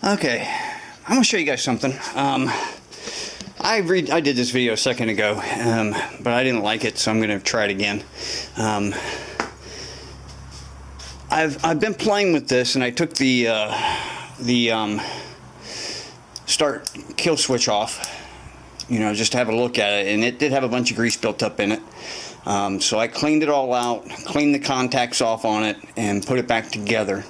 Okay, I'm gonna show you guys something. I did this video a second ago, but I didn't like it, so I'm gonna try it again. I've been playing with this, and I took the start kill switch off, you know, just to have a look at it, and it did have a bunch of grease built up in it. So I cleaned it all out, cleaned the contacts off on it, and put it back together.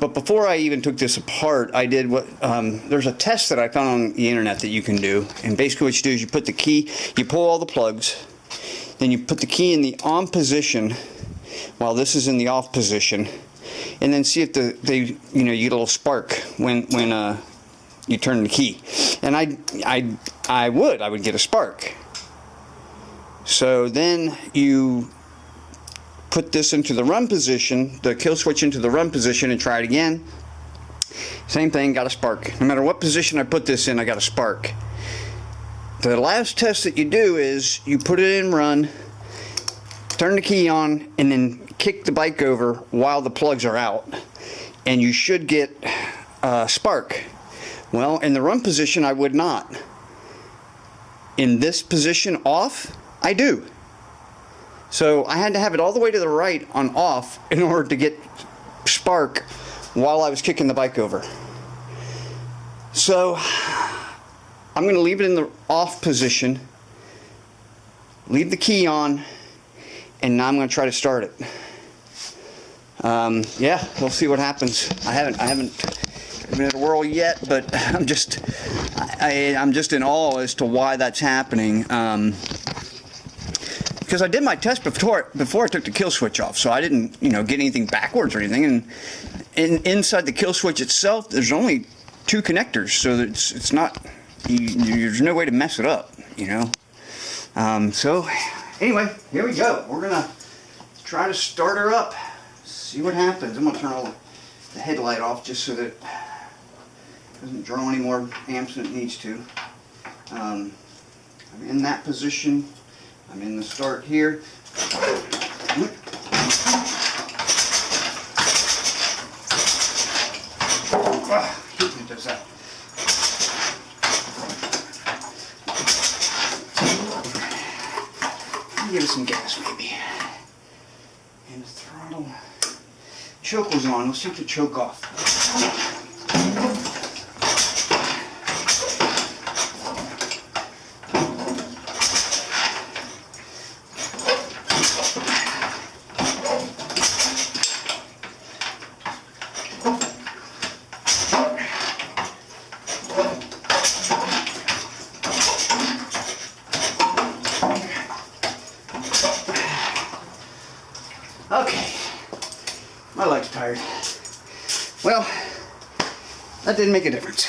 But before I even took this apart, I did what, there's a test that I found on the internet that you can do. And basically what you do is you put the key, you pull all the plugs, then you put the key in the on position while this is in the off position, and then see if you know, you get a little spark when you turn the key. And I would get a spark. So then you put this into the run position, the kill switch into the run position, and try it again. Same thing, got a spark. No matter what position I put this in, I got a spark. The last test that you do is you put it in run, turn the key on, and then kick the bike over while the plugs are out, and you should get a spark. Well, in the run position, I would not. In this position off, I do. So I had to have it all the way to the right on off in order to get spark while I was kicking the bike over. So I'm going to leave it in the off position, leave the key on, and now I'm going to try to start it. Yeah, we'll see what happens. I haven't given it a whirl yet, but I'm just in awe as to why that's happening. Because I did my test before I took the kill switch off, so I didn't, you know, get anything backwards or anything. And inside the kill switch itself, there's only 2 connectors, so it's not, there's no way to mess it up, you know. So anyway, here we go. We're gonna try to start her up, see what happens. I'm gonna turn all the headlight off just so that it doesn't draw any more amps than it needs to. I'm in that position. I'm in the start here. It does that. Give it some gas maybe. And the throttle. Choke was on. Let's take the choke off. Okay, my leg's tired. Well, that didn't make a difference.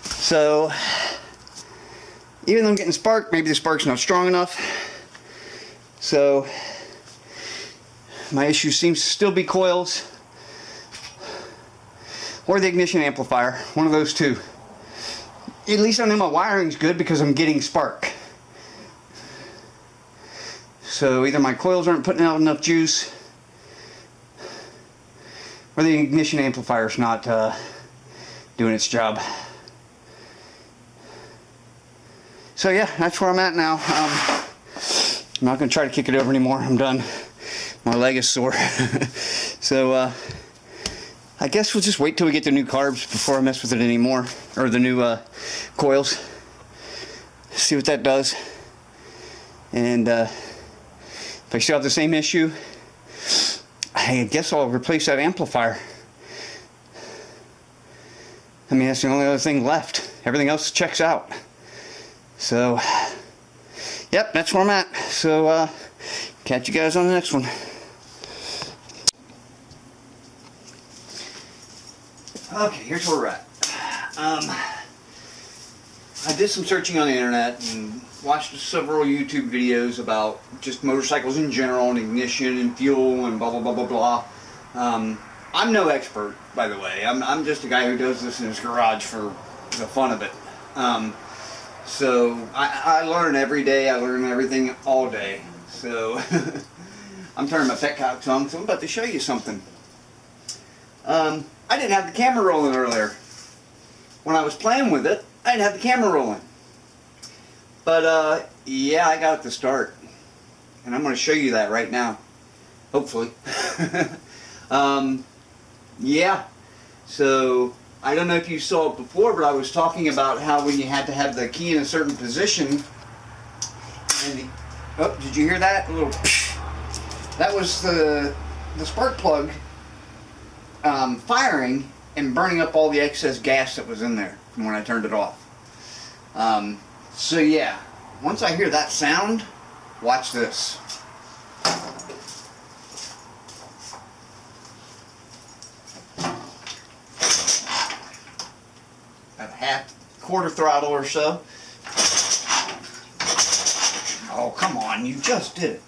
So, even though I'm getting spark, maybe the spark's not strong enough. So, my issue seems to still be coils or the ignition amplifier, one of those two. At least I know my wiring's good because I'm getting spark. So either my coils aren't putting out enough juice, or the ignition amplifier's not doing its job. So yeah, that's where I'm at now. I'm not going to try to kick it over anymore. I'm done. My leg is sore. So I guess we'll just wait till we get the new carbs before I mess with it anymore, or the new coils. See what that does. And if I still have the same issue, I guess I'll replace that amplifier. I mean, that's the only other thing left. Everything else checks out. So, yep, that's where I'm at. So, catch you guys on the next one. Okay, here's where we're at. I did some searching on the internet and watched several YouTube videos about just motorcycles in general and ignition and fuel and blah blah blah blah blah. I'm no expert, by the way. I'm just a guy who does this in his garage for the fun of it. So I learn every day. I learn everything all day. So I'm turning my pet cock tongue, so I'm about to show you something. I didn't have the camera rolling earlier. When I was playing with it, I didn't have the camera rolling. But yeah, I got it to start. And I'm going to show you that right now. Hopefully. Yeah. So, I don't know if you saw it before, but I was talking about how when you had to have the key in a certain position. And oh, did you hear that? A little. That was the spark plug firing and burning up all the excess gas that was in there from when I turned it off. So yeah, once I hear that sound, watch this. At quarter throttle or so. Oh, come on, you just did it.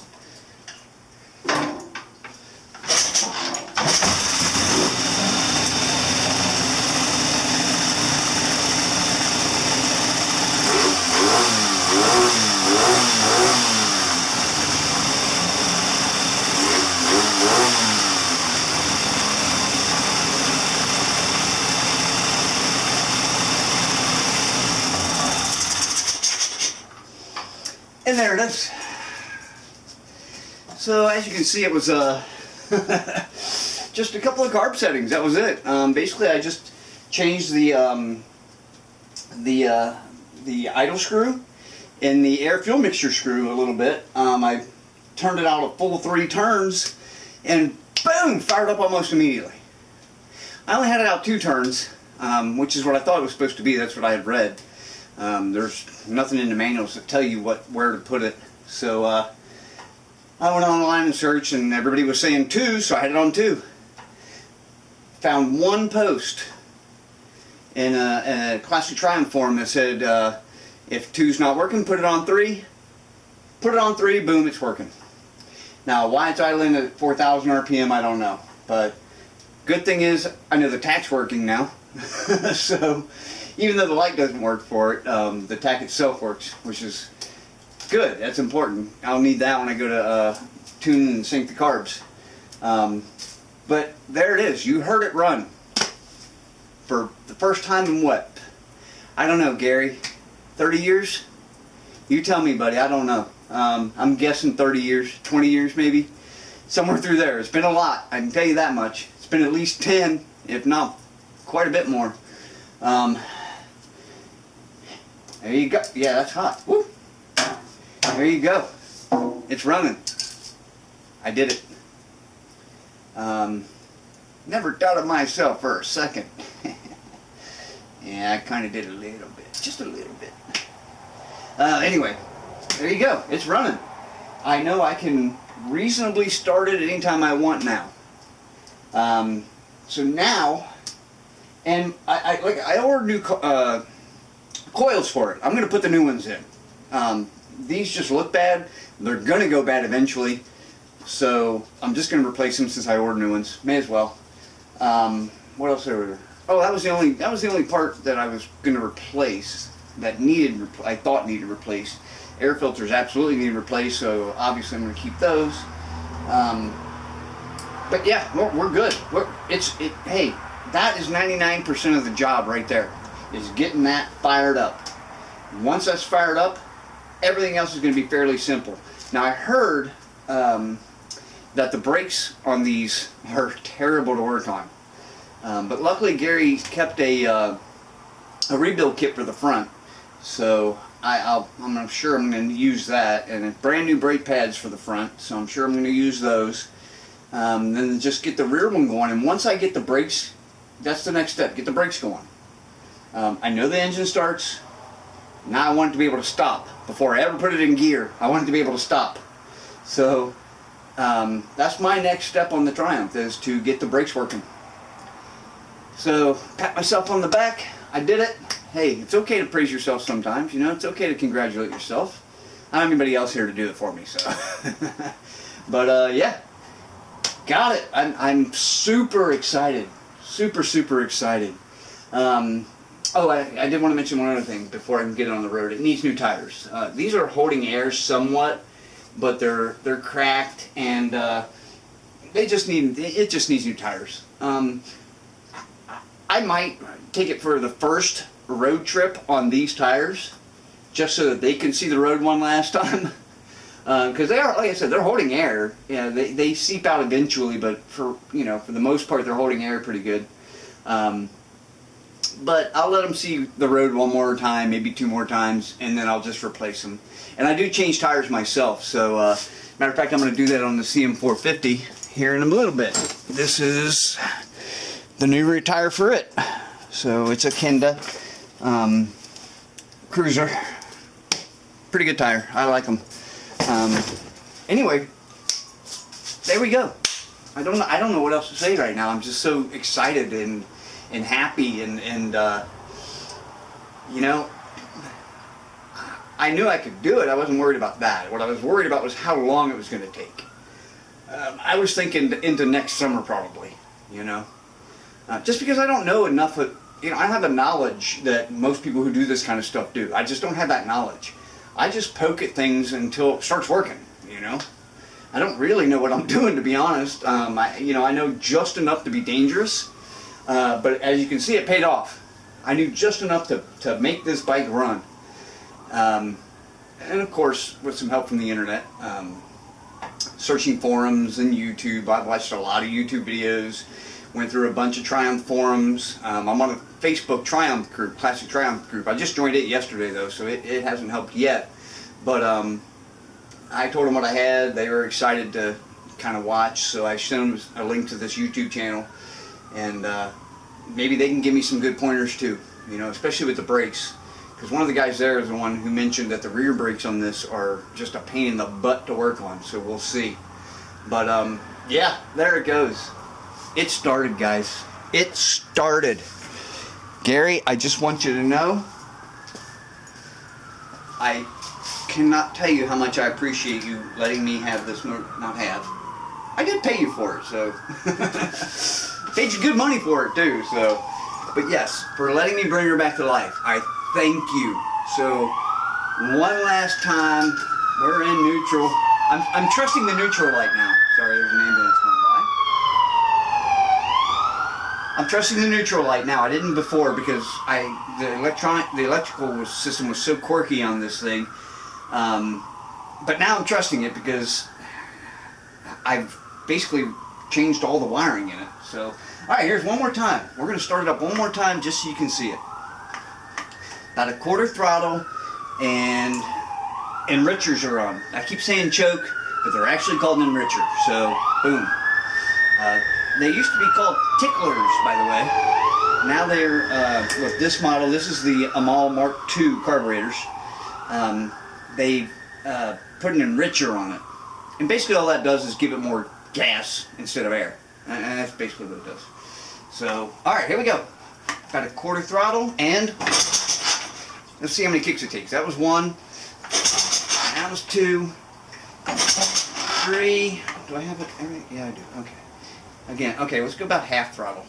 And there it is. So as you can see, it was just a couple of carb settings. That was it. Basically, I just changed the idle screw and the air fuel mixture screw a little bit. I turned it out a full 3 turns, and boom, fired up almost immediately. I only had it out 2 turns, which is what I thought it was supposed to be. That's what I had read. There's nothing in the manuals that tell you where to put it. So I went online and searched, and everybody was saying 2, so I had it on 2. Found one post in a Classic Triumph forum that said if 2's not working, put it on 3. Put it on 3, boom, it's working. Now why it's idling at 4,000 RPM, I don't know. But good thing is I know the tach's working now. So even though the light doesn't work for it, the tach itself works, which is good. That's important. I'll need that when I go to tune and sync the carbs. But there it is. You heard it run for the first time in what? I don't know, Gary. 30 years? You tell me, buddy. I don't know. I'm guessing 30 years, 20 years maybe. Somewhere through there. It's been a lot. I can tell you that much. It's been at least 10, if not quite a bit more. There you go. Yeah, that's hot. Woo. There you go. It's running. I did it. Never doubted myself for a second. Yeah, I kind of did a little bit. Just a little bit. Anyway, there you go. It's running. I know I can reasonably start it anytime I want now. So now, and I ordered new coils for it. I'm going to put the new ones in. These just look bad. They're going to go bad eventually. So I'm just going to replace them since I ordered new ones. May as well. What else over there? Oh, that was the only part that I was going to replace that I thought needed replaced. Air filters absolutely need replaced, so obviously I'm going to keep those. But yeah, we're good. Hey, that is 99% of the job right there, is getting that fired up. Once that's fired up, everything else is going to be fairly simple. Now I heard that the brakes on these are terrible to work on. But luckily Gary kept a rebuild kit for the front, so I'm sure I'm going to use that, and brand new brake pads for the front, so I'm sure I'm going to use those. Then just get the rear one going, and once I get the brakes, that's the next step, get the brakes going. I know the engine starts. Now I want it to be able to stop. Before I ever put it in gear, I want it to be able to stop. So that's my next step on the Triumph, is to get the brakes working. So pat myself on the back. I did it. Hey, it's okay to praise yourself sometimes. You know, it's okay to congratulate yourself. I don't have anybody else here to do it for me, so. But yeah, got it. I'm super excited. Super excited. Oh, I did want to mention one other thing before I can get it on the road. It needs new tires. These are holding air somewhat, but they're cracked, and it just needs new tires. I might take it for the first road trip on these tires, just so that they can see the road one last time. Because they are, like I said, they're holding air. Yeah, they seep out eventually, but for the most part, they're holding air pretty good. But I'll let them see the road one more time, maybe 2 more times, and then I'll just replace them. And I do change tires myself, so matter of fact, I'm going to do that on the CM450 here in a little bit. This is the new rear tire for it. So it's a Kenda Cruiser. Pretty good tire. I like them. Anyway, there we go. I don't know what else to say right now. I'm just so excited and happy and you know, I knew I could do it. I wasn't worried about that. What I was worried about was how long it was going to take. I was thinking into next summer probably, you know, just because I don't know enough of, you know, I have a knowledge that most people who do this kind of stuff do. I just don't have that knowledge. I just poke at things until it starts working, you know. I don't really know what I'm doing, to be honest. I know just enough to be dangerous, but as you can see, it paid off. I knew just enough to make this bike run. And of course, with some help from the internet, searching forums and YouTube. I've watched a lot of YouTube videos, went through a bunch of Triumph forums. I'm on a Facebook Triumph group, Classic Triumph group. I just joined it yesterday though, so it hasn't helped yet. But I told them what I had. They were excited to kind of watch, so I sent them a link to this YouTube channel, and maybe they can give me some good pointers too, you know, especially with the brakes. Because one of the guys there is the one who mentioned that the rear brakes on this are just a pain in the butt to work on, so we'll see. But yeah, there it goes. It started, guys. It started. Gary, I just want you to know, I cannot tell you how much I appreciate you letting me have this, not have. I did pay you for it, so. Paid you good money for it too, so. But yes, for letting me bring her back to life, I thank you. So, one last time, we're in neutral. I'm trusting the neutral light now. Sorry, there's an ambulance going by. I'm trusting the neutral light now. I didn't before because the electrical system was so quirky on this thing. But now I'm trusting it because I've basically changed all the wiring in it. So, alright, here's one more time. We're going to start it up one more time just so you can see it. About a quarter throttle, and enrichers are on. I keep saying choke, but they're actually called an enricher. So, boom. They used to be called ticklers, by the way. Now they're, with this model, this is the Amal Mark II carburetors. They put an enricher on it. And basically all that does is give it more gas instead of air. And that's basically what it does. So, alright, here we go. Got a quarter throttle, and let's see how many kicks it takes. That was 1. That was 2. 3. Do I have it? Yeah, I do. Okay. Again, okay, let's go about half throttle.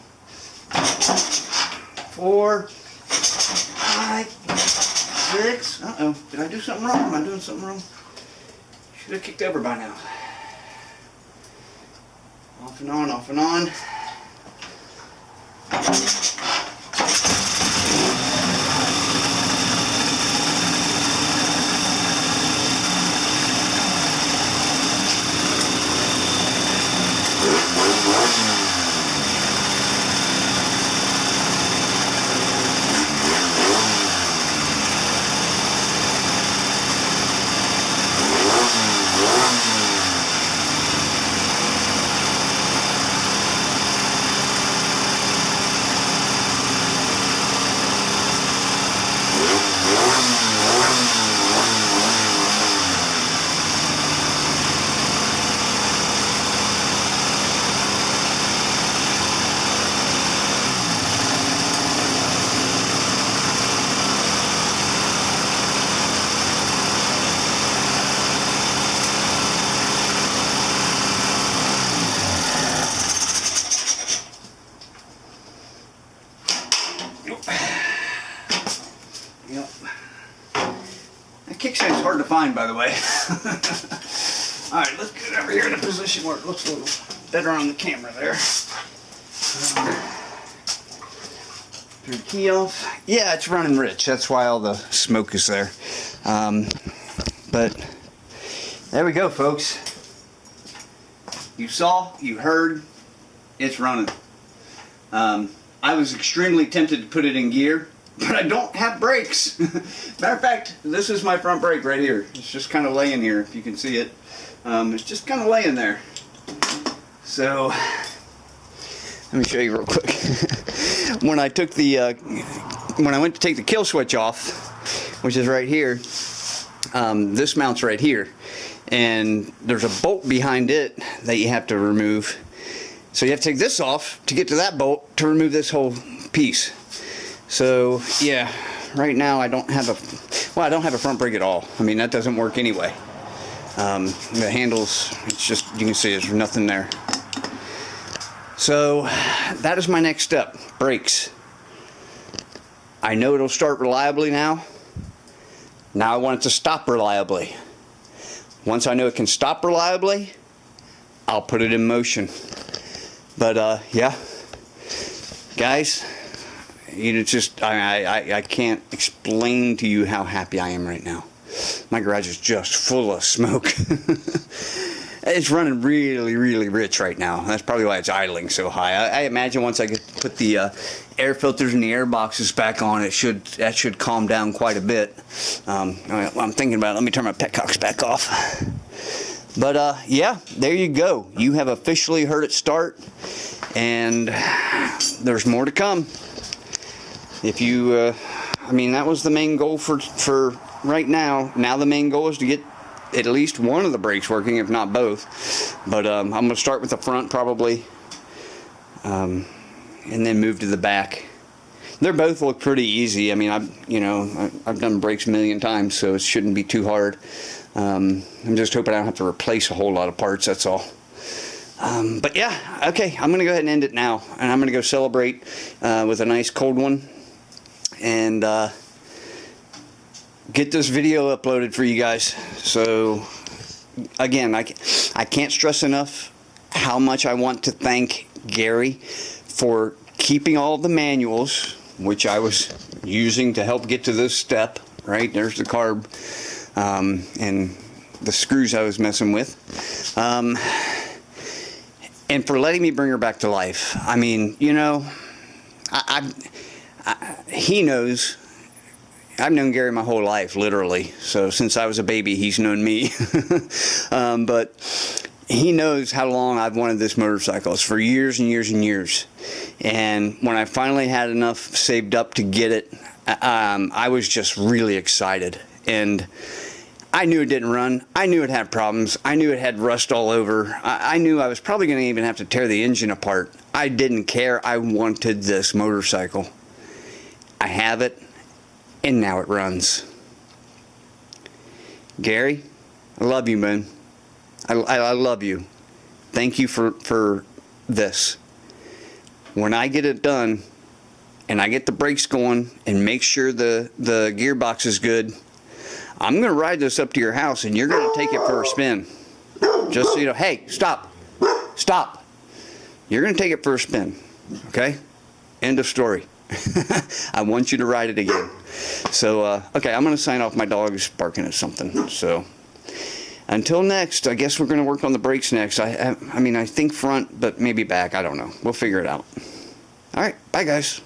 4. 5. 6. Uh-oh. Did I do something wrong? Am I doing something wrong? Should have kicked over by now. Off and on, off and on. Kickstand's hard to find, by the way. Alright, let's get over here in a position where it looks a little better on the camera there. Turn the key off. Yeah, it's running rich. That's why all the smoke is there. But there we go, folks. You saw, you heard, it's running. I was extremely tempted to put it in gear, but I don't have brakes. Matter of fact, this is my front brake right here. It's just kind of laying here, if you can see it. It's just kind of laying there. So, let me show you real quick. When I took the, when I went to take the kill switch off, which is right here, this mounts right here. And there's a bolt behind it that you have to remove. So you have to take this off to get to that bolt to remove this whole piece. So yeah, right now I don't have I don't have a front brake at all. I mean, that doesn't work anyway. The handles, it's just, you can see there's nothing there. So that is my next step, brakes. I know it'll start reliably now. Now I want it to stop reliably. Once I know it can stop reliably, I'll put it in motion. But yeah, guys, you just I can't explain to you how happy I am right now. My garage is just full of smoke. It's running really, really rich right now. That's probably why it's idling so high. I imagine once I put the air filters and the air boxes back on, that should calm down quite a bit. I'm thinking about it. Let me turn my petcocks back off. But yeah, there you go. You have officially heard it start, and there's more to come. If you, I mean, that was the main goal for right now. Now the main goal is to get at least one of the brakes working, if not both. But I'm going to start with the front probably, and then move to the back. They both look pretty easy. I mean, I've done brakes a million times, so it shouldn't be too hard. I'm just hoping I don't have to replace a whole lot of parts, that's all. But yeah, okay, I'm going to go ahead and end it now, and I'm going to go celebrate with a nice cold one, and get this video uploaded for you guys. So again, I can't stress enough how much I want to thank Gary for keeping all the manuals, which I was using to help get to this step. Right there's the carb and the screws I was messing with, and for letting me bring her back to life. I mean, you know, he knows. I've known Gary my whole life, literally. So since I was a baby, he's known me. But he knows how long I've wanted this motorcycle. It's for years and years and years. And when I finally had enough saved up to get it, I was just really excited. And I knew it didn't run. I knew it had problems. I knew it had rust all over. I knew I was probably going to even have to tear the engine apart. I didn't care. I wanted this motorcycle. I have it. And now it runs. Gary, I love you, man. I love you. Thank you for this. When I get it done, and I get the brakes going, and make sure the gearbox is good, I'm going to ride this up to your house, and you're going to take it for a spin. Just so you know, hey, stop. Stop. You're going to take it for a spin. Okay? End of story. I want you to ride it again. So, okay, I'm going to sign off. My dog is barking at something. So, until next, I guess we're going to work on the brakes next. I mean, I think front, but maybe back. I don't know. We'll figure it out. All right, bye, guys.